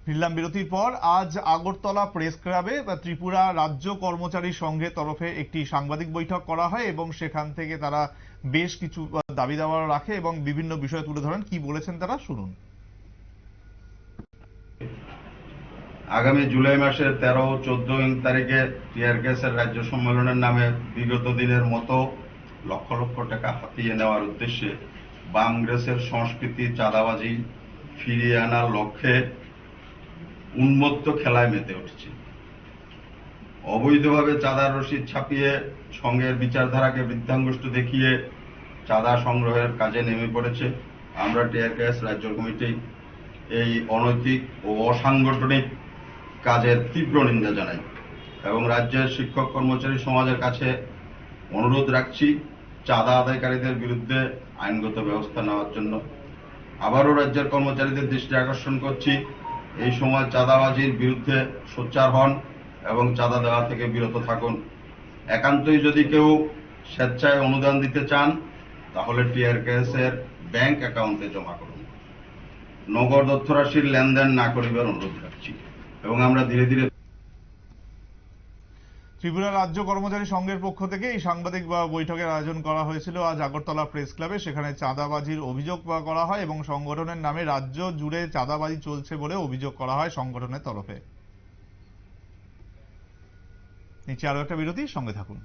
ফিরলাম বিরতির পর। আজ আগরতলা প্রেস ক্লাবে ত্রিপুরা রাজ্য কর্মচারী সংঘের তরফে একটি সাংবাদিক বৈঠক করা হয় এবং সেখান থেকে তারা বেশ কিছু দাবি দাওয়া রাখে এবং বিভিন্ন বিষয় তুলে ধরেন। কি বলেছেন তারা, শুনুন। আগামী জুলাই মাসের 13 ও 14 তারিখে টিআর গ্যাসের রাজ্য সম্মেলনের নামে বিগত দিনের মতো লক্ষ লক্ষ টাকা হাতিয়ে নেওয়ার উদ্দেশ্যে বাংলাদেশের সংস্কৃতি চাঁদাবাজি ফিরিয়ে আনার লক্ষ্যে উন্মত্ত খেলায় মেতে উঠছে। অবৈধভাবে চাঁদার রসিদ ছাপিয়ে সংঘের বিচারধারাকে বৃদ্ধাঙ্গুষ্ঠ দেখিয়ে চাঁদা সংগ্রহের কাজে নেমে পড়েছে। আমরা টিআর গ্যাস রাজ্য কমিটি এই অনৈতিক ও অসাংগঠনিক কাজের তীব্র নিন্দা জানাই এবং রাজ্যের শিক্ষক কর্মচারী সমাজের কাছে অনুরোধ রাখছি চাঁদা আদায়কারীদের বিরুদ্ধে আইনগত ব্যবস্থা নেওয়ার জন্য। আবারও রাজ্যের কর্মচারীদের দৃষ্টি আকর্ষণ করছি, এই সময় চাঁদাবাজির বিরুদ্ধে সোচ্চার হন এবং চাঁদা দেওয়া থেকে বিরত থাকুন। একান্তই যদি কেউ স্বেচ্ছায় অনুদান দিতে চান তাহলে টিআর গ্যাসের ব্যাংক অ্যাকাউন্টে জমা করুন। নগদ অর্থরাশির লেনদেন না করিবার অনুরোধ রাখছি এবং আমরা ধীরে ধীরে ত্রিপুরা রাজ্য কর্মচারী সংঘের পক্ষ থেকে এই সাংবাদিক বৈঠকের আয়োজন করা হয়েছিল আজ আগরতলা প্রেস ক্লাবে। সেখানে চাঁদাবাজির অভিযোগ করা হয় এবং সংগঠনের নামে রাজ্য জুড়ে চাঁদাবাজি চলছে বলে অভিযোগ করা হয় সংগঠনের তরফে। নিচে আরো একটা বিরতি, সঙ্গে থাকুন।